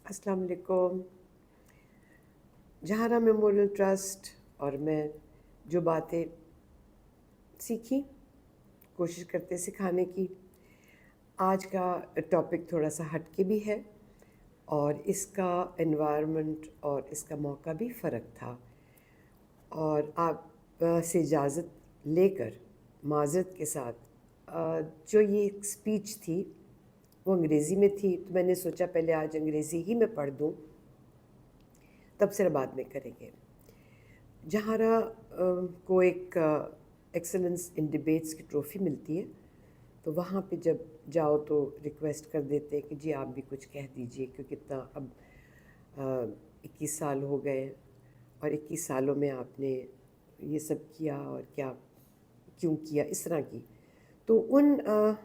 अस्सलाम वालेकुम। जहारा memorial trust और मैं जो बातें सीखी कोशिश करते सिखाने की। आज का टॉपिक थोड़ा सा हटके भी है और इसका एनवायरनमेंट और इसका मौका भी फ़र्क था। और आप से इजाज़त लेकर माज़रत के साथ जो ये एक स्पीच थी वो अंग्रेज़ी में थी, तो मैंने सोचा पहले आज अंग्रेज़ी ही में पढ़ दूँ, तबसरा बाद में करेंगे। जहारा को एक एक्सेलेंस इन डिबेट्स की ट्रॉफ़ी मिलती है, तो वहाँ पे जब जाओ तो रिक्वेस्ट कर देते हैं कि जी आप भी कुछ कह दीजिए, क्योंकि इतना अब 21 साल हो गए और 21 सालों में आपने ये सब किया और क्या क्यों किया, इस तरह की। तो उन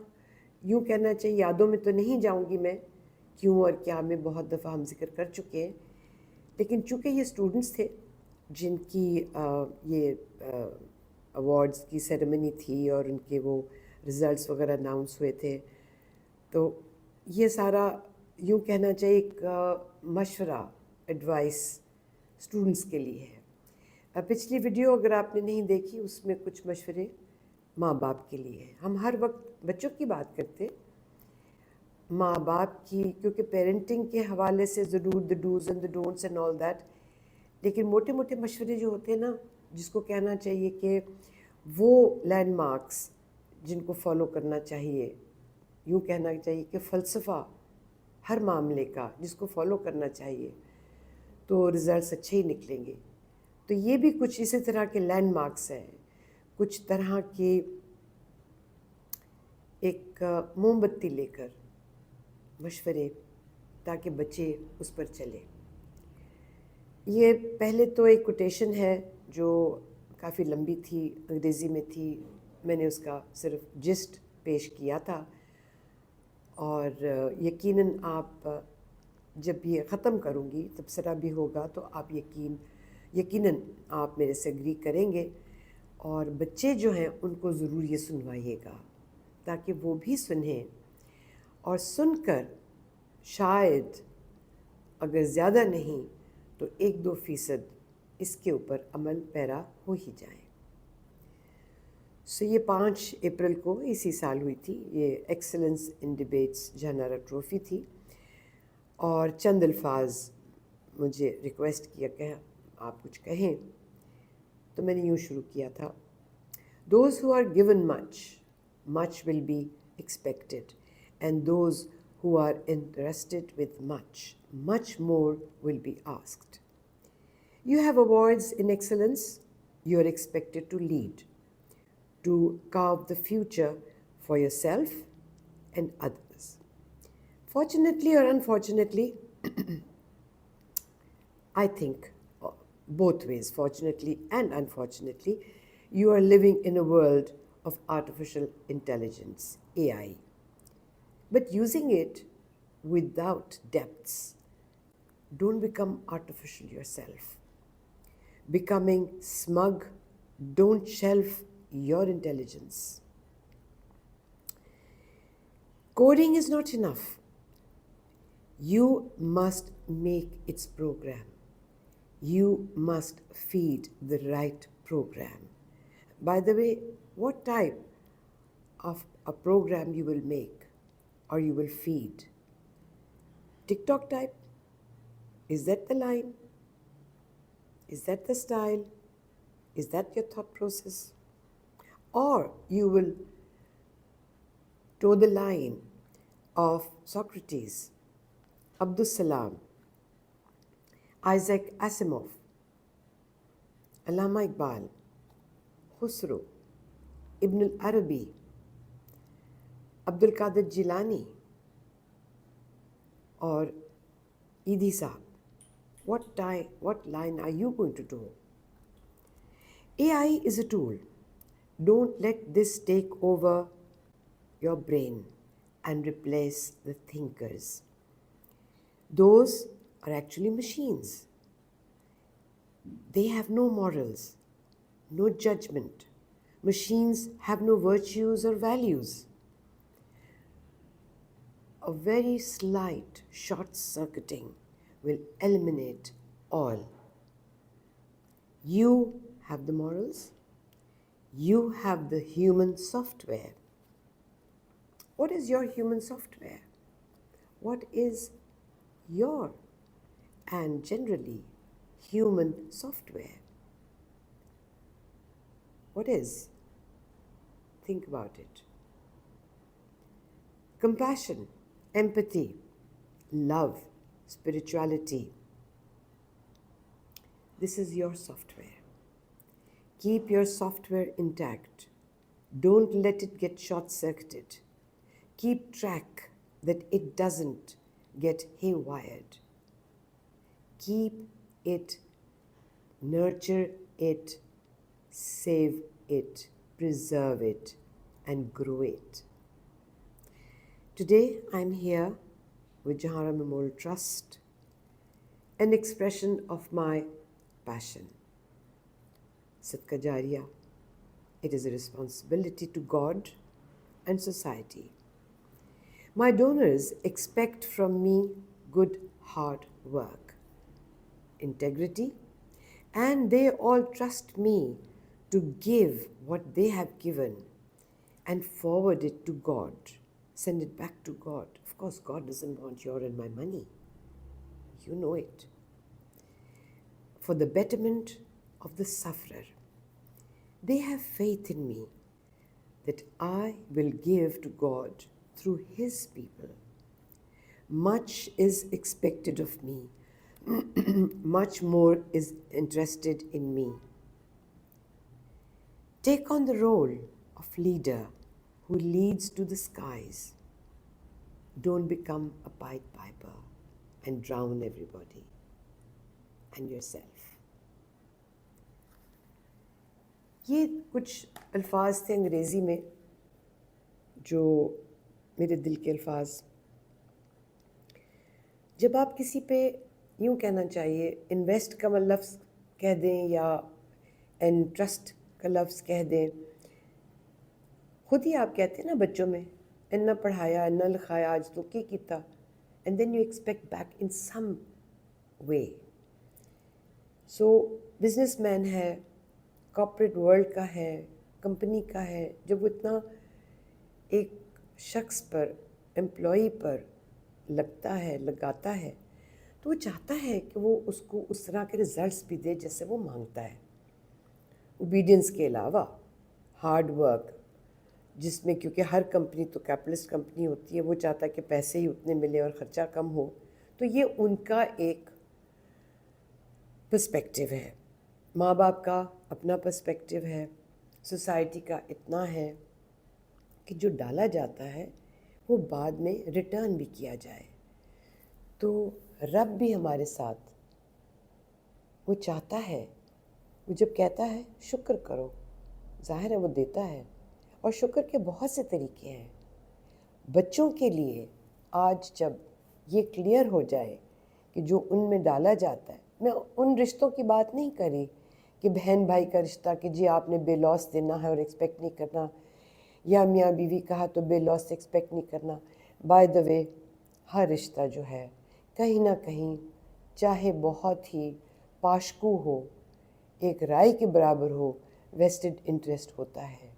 यूँ कहना चाहिए यादों में तो नहीं जाऊँगी मैं, क्यों और क्या में बहुत दफ़ा हम जिक्र कर चुके हैं। लेकिन चूँकि ये स्टूडेंट्स थे जिनकी ये अवार्ड्स की सेरेमनी थी और उनके वो रिज़ल्ट्स वगैरह अनाउंस हुए थे, तो ये सारा यूँ कहना चाहिए एक मशवरा, एडवाइस स्टूडेंट्स के लिए है। पिछली वीडियो अगर आपने नहीं देखी, उसमें कुछ मशवरे माँ बाप के लिए हैं। हम हर वक्त बच्चों की बात करते, माँ बाप की, क्योंकि पेरेंटिंग के हवाले से ज़रूर the do's and the don'ts and all that, लेकिन मोटे मोटे मशवरे जो होते हैं ना, जिसको कहना चाहिए कि वो लैंडमार्क्स जिनको फॉलो करना चाहिए, यूँ कहना चाहिए कि फ़लसफ़ा हर मामले का जिसको फॉलो करना चाहिए, तो रिज़ल्ट्स अच्छे ही निकलेंगे। तो ये भी कुछ इसी तरह के लैंडमार्क्स हैं, कुछ तरह के एक मोमबत्ती लेकर मशवरे, ताकि बच्चे उस पर चले। ये पहले तो एक कोटेशन है जो काफ़ी लंबी थी, अंग्रेज़ी में थी, मैंने उसका सिर्फ जिस्ट पेश किया था। और यकीनन आप जब ये ख़त्म करूँगी, तबसरा भी होगा, तो आप यकीनन आप मेरे से एग्री करेंगे। और बच्चे जो हैं उनको ज़रूर ये सुनवाइएगा, ताकि वो भी सुनें और सुनकर शायद अगर ज़्यादा नहीं तो 1-2% इसके ऊपर अमल पैरा हो ही जाए। सो ये 5 अप्रैल को इसी साल हुई थी, ये एक्सेलेंस इन डिबेट्स जहानारा ट्रॉफ़ी थी। और चंद अल्फाज मुझे रिक्वेस्ट किया कि आप कुछ कहें, तो मैंने यूँ शुरू किया था। Those who are given much, much will be expected, and those who are entrusted with much, much more will be asked. You have awards in excellence. You are expected to lead, to carve the future for yourself and others. Fortunately or unfortunately, I think both ways, fortunately and unfortunately, you are living in a world of artificial intelligence, AI, but using it without depths. Don't become artificial yourself. Becoming smug, don't shelf your intelligence. Coding is not enough. You must make its program. You must feed the right program. By the way, what type of a program you will make or you will feed? TikTok type? Is that the line? Is that the style? Is that your thought process? Or you will toe the line of Socrates, Abdus Salam, Isaac Asimov, Allama Iqbal, Khusro, Ibn al-Arabi, Abdul Qadir Jilani, or Idi Saab? What line are you going to do? AI is a tool. Don't let this take over your brain and replace the thinkers. Those are actually machines. They have no morals, no judgment. Machines have no virtues or values. A very slight short circuiting will eliminate all. You have the morals. You have the human software. What is your human software? What is your and generally human software? What is? Think about it. Compassion, empathy, love, spirituality. This is your software. Keep your software intact. Don't let it get short-circuited. Keep track that it doesn't get haywired. Keep it, nurture it, save it, preserve it, and grow it. Today, I'm here with Jahara Memorial Trust, an expression of my passion. Sadqa Jariya. It is a responsibility to God and society. My donors expect from me good hard work, integrity, and they all trust me to give what they have given and forward it to God, send it back to God. Of course, God doesn't want your and my money. You know it. For the betterment of the sufferer. They have faith in me that I will give to God through His people. Much is expected of me. Much more is interested in me. Take on the role of leader who leads to the skies. Don't become a Pied Piper and drown everybody and yourself. ये कुछ अल्फाज थे अंग्रेज़ी में जो मेरे दिल के अल्फाज. जब आप किसी पे यूँ कहना चाहिए इन्वेस्ट का लफ्ज़ कह दें या एंट्रस्ट का लफ्ज़ कह दें, खुद ही आप कहते हैं ना बच्चों में, इन्ना पढ़ाया इन्ना लिखाया आज तो क्या किया, and then you expect back in some way. So businessman है, कॉर्पोरेट वर्ल्ड का है, कंपनी का है, जब वो इतना एक शख्स पर, एम्प्लॉई पर लगाता है तो वो चाहता है कि वो उसको उस तरह के रिजल्ट्स भी दे जैसे वो मांगता है. ओबीडियंस के अलावा हार्ड वर्क, जिसमें क्योंकि हर कंपनी तो कैपिटलिस्ट कंपनी होती है, वो चाहता है कि पैसे ही उतने मिले और ख़र्चा कम हो. तो ये उनका एक पर्सपेक्टिव है. माँ बाप का अपना पर्सपेक्टिव है, सोसाइटी का इतना है कि जो डाला जाता है वो बाद में रिटर्न भी किया जाए. तो रब भी हमारे साथ वो चाहता है, वो जब कहता है शुक्र करो, ज़ाहिर है वो देता है. और शुक्र के बहुत से तरीके हैं. बच्चों के लिए आज जब ये क्लियर हो जाए कि जो उनमें डाला जाता है, मैं उन रिश्तों की बात नहीं करी कि बहन भाई का रिश्ता कि जी आपने बेलौस देना है और एक्सपेक्ट नहीं करना, या मियाँ बीवी कहा तो बेलौस एक्सपेक्ट नहीं करना. बाय द वे, हर रिश्ता जो है कहीं ना कहीं चाहे बहुत ही पाशकू हो, एक राय के बराबर हो, वेस्टेड इंटरेस्ट होता है.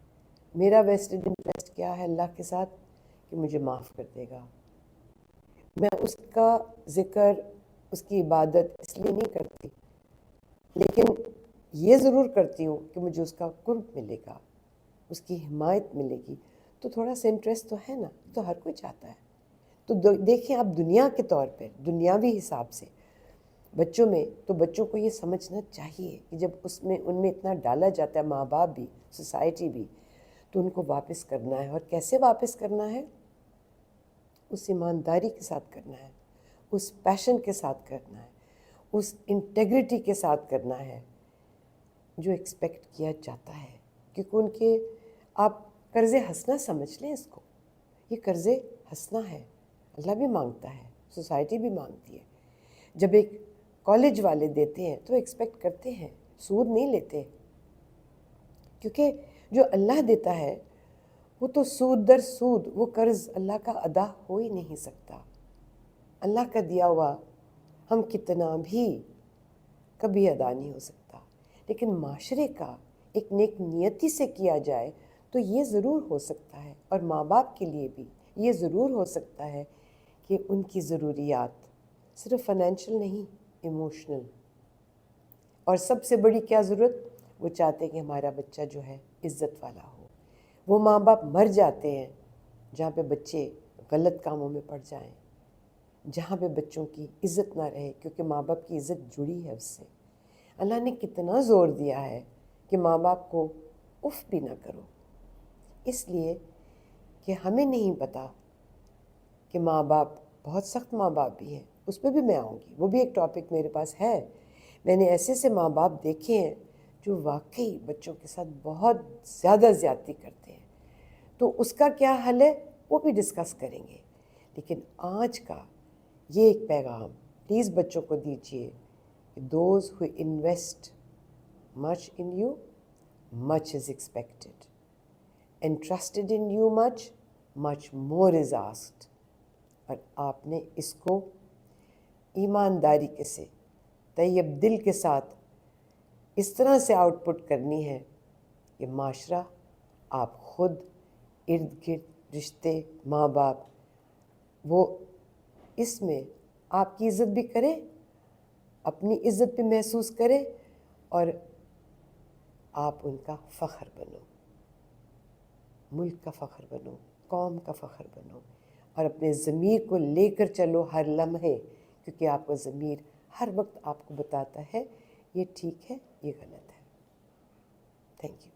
मेरा वेस्टेड इंटरेस्ट क्या है अल्लाह के साथ कि मुझे माफ़ कर देगा. मैं उसका ज़िक्र, उसकी इबादत इसलिए नहीं करती, लेकिन ये ज़रूर करती हूँ कि मुझे उसका कुर्ब मिलेगा, उसकी हिमायत मिलेगी. तो थोड़ा सा इंटरेस्ट तो है ना, तो हर कोई चाहता है. तो देखें आप दुनिया के तौर पे, दुनियावी हिसाब से बच्चों में, तो बच्चों को ये समझना चाहिए कि जब उसमें उनमें इतना डाला जाता है, माँ बाप भी, सोसाइटी भी, तो उनको वापस करना है. और कैसे वापस करना है? उस ईमानदारी के साथ करना है, उस पैशन के साथ करना है, उस इंटेग्रिटी के साथ करना है जो एक्सपेक्ट किया जाता है. क्योंकि उनके, आप कर्ज़े हंसना समझ लें इसको, ये कर्ज़े हंसना है. अल्लाह भी मांगता है, सोसाइटी भी मांगती है. जब एक कॉलेज वाले देते हैं तो एक्सपेक्ट करते हैं, सूद नहीं लेते, क्योंकि जो अल्लाह देता है वो तो सूद दर सूद, वो कर्ज़ अल्लाह का अदा हो ही नहीं सकता. अल्लाह का दिया हुआ ہم کتنا بھی کبھی ادا نہیں ہو سکتا، لیکن معاشرے کا ایک نیک نیتی سے کیا جائے تو یہ ضرور ہو سکتا ہے، اور ماں باپ کے لیے بھی یہ ضرور ہو سکتا ہے کہ ان کی ضروریات صرف فائنینشیل نہیں، ایموشنل، اور سب سے بڑی کیا ضرورت، وہ چاہتے ہیں کہ ہمارا بچہ جو ہے عزت والا ہو۔ وہ ماں باپ مر جاتے ہیں جہاں پہ بچے غلط کاموں میں پڑ جائیں، جہاں پہ بچوں کی عزت نہ رہے، کیونکہ ماں باپ کی عزت جڑی ہے اس سے۔ اللہ نے کتنا زور دیا ہے کہ ماں باپ کو اف بھی نہ کرو، اس لیے کہ ہمیں نہیں پتہ کہ ماں باپ بہت سخت ماں باپ بھی ہیں، اس پہ بھی میں آؤں گی، وہ بھی ایک ٹاپک میرے پاس ہے۔ میں نے ایسے ماں باپ دیکھے ہیں جو واقعی بچوں کے ساتھ بہت زیادہ زیادتی کرتے ہیں، تو اس کا کیا حل ہے وہ بھی ڈسکس کریں گے۔ لیکن آج کا یہ ایک پیغام پلیز بچوں کو دیجیے کہ those who invest much in you much is expected, interested in you much much more is asked, اور آپ نے اس کو ایمانداری کے سے طیب دل کے ساتھ اس طرح سے آؤٹ پٹ کرنی ہے کہ معاشرہ، آپ خود، ارد گرد رشتے، ماں باپ، وہ اس میں آپ کی عزت بھی کرے، اپنی عزت بھی محسوس کرے، اور آپ ان کا فخر بنو، ملک کا فخر بنو، قوم کا فخر بنو، اور اپنے ضمیر کو لے کر چلو ہر لمحے، کیونکہ آپ کا ضمیر ہر وقت آپ کو بتاتا ہے یہ ٹھیک ہے، یہ غلط ہے۔ Thank you.